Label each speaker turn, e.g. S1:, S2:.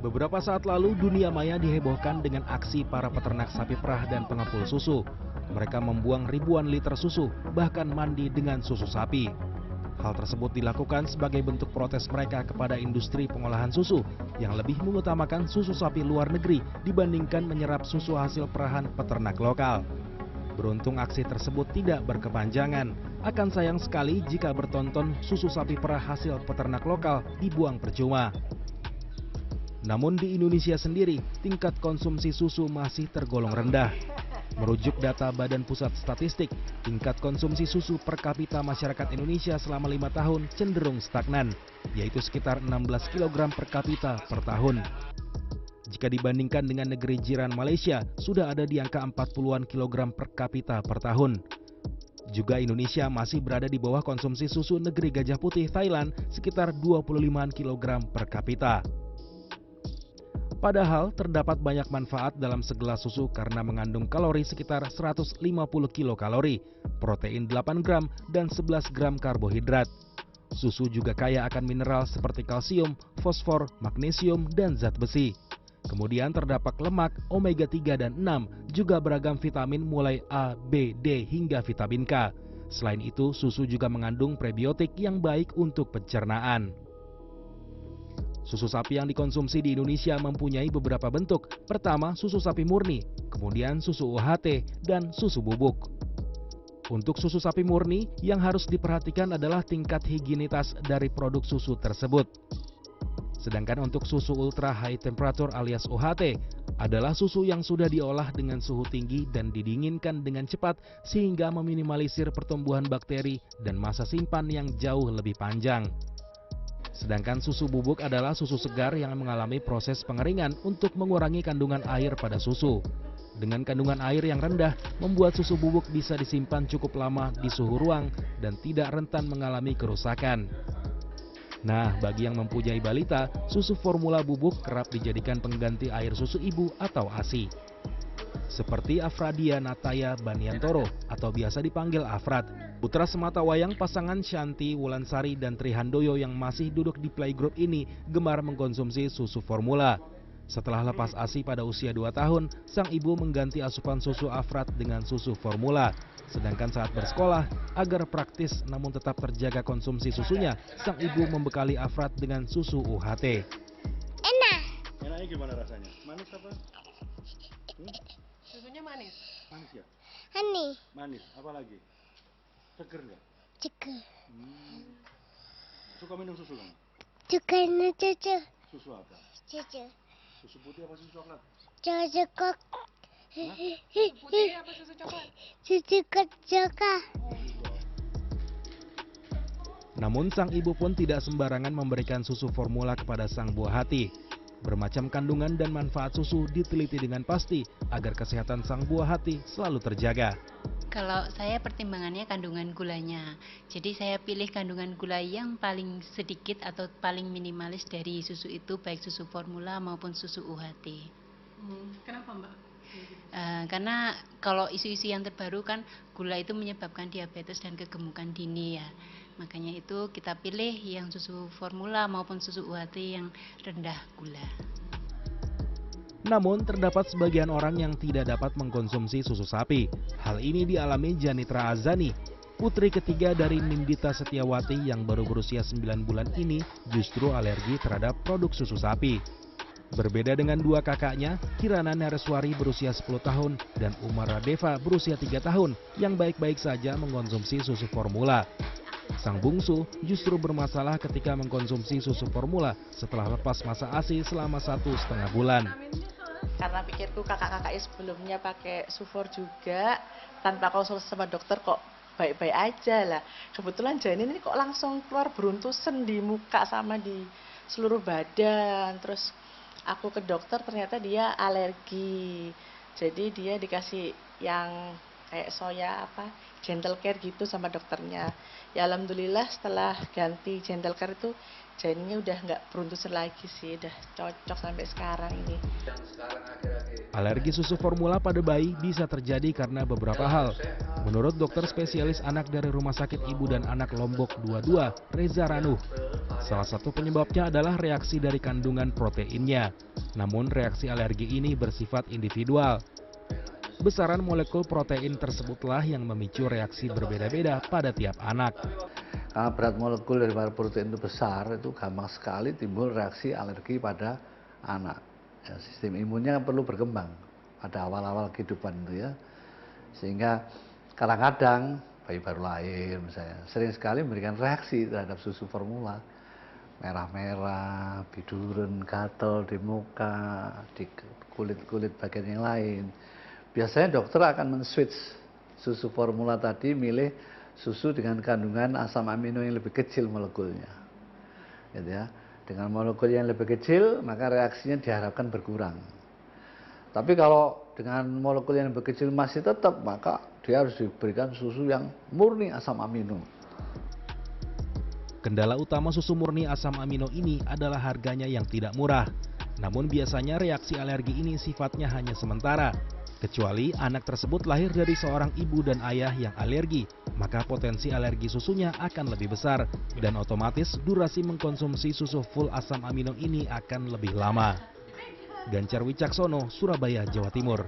S1: Beberapa saat lalu, dunia maya dihebohkan dengan aksi para peternak sapi perah dan pengepul susu. Mereka membuang ribuan liter susu, bahkan mandi dengan susu sapi. Hal tersebut dilakukan sebagai bentuk protes mereka kepada industri pengolahan susu yang lebih mengutamakan susu sapi luar negeri dibandingkan menyerap susu hasil perahan peternak lokal. Beruntung aksi tersebut tidak berkepanjangan. Akan sayang sekali jika bertonton susu sapi perah hasil peternak lokal dibuang percuma. Namun di Indonesia sendiri, tingkat konsumsi susu masih tergolong rendah. Merujuk data Badan Pusat Statistik, tingkat konsumsi susu per kapita masyarakat Indonesia selama 5 tahun cenderung stagnan, yaitu sekitar 16 kg per kapita per tahun. Jika dibandingkan dengan negeri jiran Malaysia, sudah ada di angka 40-an kilogram per kapita per tahun. Juga Indonesia masih berada di bawah konsumsi susu negeri Gajah Putih Thailand sekitar 25 kg per kapita. Padahal terdapat banyak manfaat dalam segelas susu karena mengandung kalori sekitar 150 kilokalori, protein 8 gram, dan 11 gram karbohidrat. Susu juga kaya akan mineral seperti kalsium, fosfor, magnesium, dan zat besi. Kemudian terdapat lemak, omega 3 dan 6, juga beragam vitamin mulai A, B, D, hingga vitamin K. Selain itu, susu juga mengandung prebiotik yang baik untuk pencernaan. Susu sapi yang dikonsumsi di Indonesia mempunyai beberapa bentuk. Pertama, susu sapi murni, kemudian susu UHT, dan susu bubuk. Untuk susu sapi murni, yang harus diperhatikan adalah tingkat higienitas dari produk susu tersebut. Sedangkan untuk susu ultra high temperature alias UHT, adalah susu yang sudah diolah dengan suhu tinggi dan didinginkan dengan cepat sehingga meminimalisir pertumbuhan bakteri dan masa simpan yang jauh lebih panjang. Sedangkan susu bubuk adalah susu segar yang mengalami proses pengeringan untuk mengurangi kandungan air pada susu. Dengan kandungan air yang rendah, membuat susu bubuk bisa disimpan cukup lama di suhu ruang dan tidak rentan mengalami kerusakan. Nah, bagi yang mempunyai balita, susu formula bubuk kerap dijadikan pengganti air susu ibu atau ASI. Seperti Afradia Nataya Baniantoro atau biasa dipanggil Afrad, putra sematawayang pasangan Shanti Wulansari dan Trihandoyo yang masih duduk di playgroup ini gemar mengkonsumsi susu formula. Setelah lepas ASI pada usia 2 tahun, sang ibu mengganti asupan susu Afrad dengan susu formula. Sedangkan saat bersekolah, agar praktis namun tetap terjaga konsumsi susunya, sang ibu membekali Afrad dengan susu UHT.
S2: Enak.
S3: Enaknya gimana rasanya? Manis apa?
S4: Susunya manis.
S3: Manis ya?
S2: Hani.
S3: Manis. Apa lagi? Seger nggak?
S2: Juga.
S3: Suka minum susu kamu?
S2: Juga cucu.
S3: Susu apa?
S2: Cucu.
S3: Susu putih apa susu coklat?
S2: Cucu kok.
S4: Putih apa susu coklat?
S2: Cucu kecokak.
S1: Namun sang ibu pun tidak sembarangan memberikan susu formula kepada sang buah hati. Bermacam kandungan dan manfaat susu diteliti dengan pasti agar kesehatan sang buah hati selalu terjaga.
S5: Kalau saya pertimbangannya kandungan gulanya. Jadi saya pilih kandungan gula yang paling sedikit atau paling minimalis dari susu itu, baik susu formula maupun susu UHT.
S4: Kenapa Mbak?
S5: Karena kalau isu-isu yang terbaru kan gula itu menyebabkan diabetes dan kegemukan dini ya. Makanya itu kita pilih yang susu formula maupun susu UHT yang rendah gula.
S1: Namun terdapat sebagian orang yang tidak dapat mengkonsumsi susu sapi. Hal ini dialami Janitra Azani, putri ketiga dari Nindita Setiawati yang baru berusia 9 bulan ini justru alergi terhadap produk susu sapi. Berbeda dengan dua kakaknya, Kirana Nareswari berusia 10 tahun dan Umar Radeva berusia 3 tahun yang baik-baik saja mengkonsumsi susu formula. Sang bungsu justru bermasalah ketika mengkonsumsi susu formula setelah lepas masa ASI selama 1,5 bulan.
S6: Karena pikirku kakak-kakaknya sebelumnya pakai sufor juga, tanpa konsultasi sama dokter kok baik-baik aja lah. Kebetulan janin ini kok langsung keluar beruntusan di muka sama di seluruh badan. Terus aku ke dokter ternyata dia alergi. Jadi dia dikasih yang kayak soya gentle care gitu sama dokternya. Ya alhamdulillah setelah ganti gentle care itu janinnya udah nggak beruntusan lagi sih, udah cocok sampai sekarang ini.
S1: Alergi susu formula pada bayi bisa terjadi karena beberapa hal. Menurut dokter spesialis anak dari Rumah Sakit Ibu dan Anak Lombok 22, Reza Ranuh, salah satu penyebabnya adalah reaksi dari kandungan proteinnya. Namun reaksi alergi ini bersifat individual. Besaran molekul protein tersebutlah yang memicu reaksi berbeda-beda pada tiap anak.
S7: Karena berat molekul dari protein itu besar, itu gampang sekali timbul reaksi alergi pada anak. Ya, sistem imunnya perlu berkembang pada awal-awal kehidupan itu ya. Sehingga kadang-kadang bayi baru lahir misalnya, sering sekali memberikan reaksi terhadap susu formula. Merah-merah, biduren, gatal di muka, di kulit-kulit bagian yang lain. Biasanya dokter akan men-switch susu formula tadi, milih susu dengan kandungan asam amino yang lebih kecil molekulnya. Gitu ya. Dengan molekul yang lebih kecil, maka reaksinya diharapkan berkurang. Tapi kalau dengan molekul yang lebih kecil masih tetap, maka dia harus diberikan susu yang murni asam amino.
S1: Kendala utama susu murni asam amino ini adalah harganya yang tidak murah. Namun biasanya reaksi alergi ini sifatnya hanya sementara. Kecuali anak tersebut lahir dari seorang ibu dan ayah yang alergi, maka potensi alergi susunya akan lebih besar dan otomatis durasi mengkonsumsi susu full asam amino ini akan lebih lama. Gancar Wicaksono, Surabaya, Jawa Timur.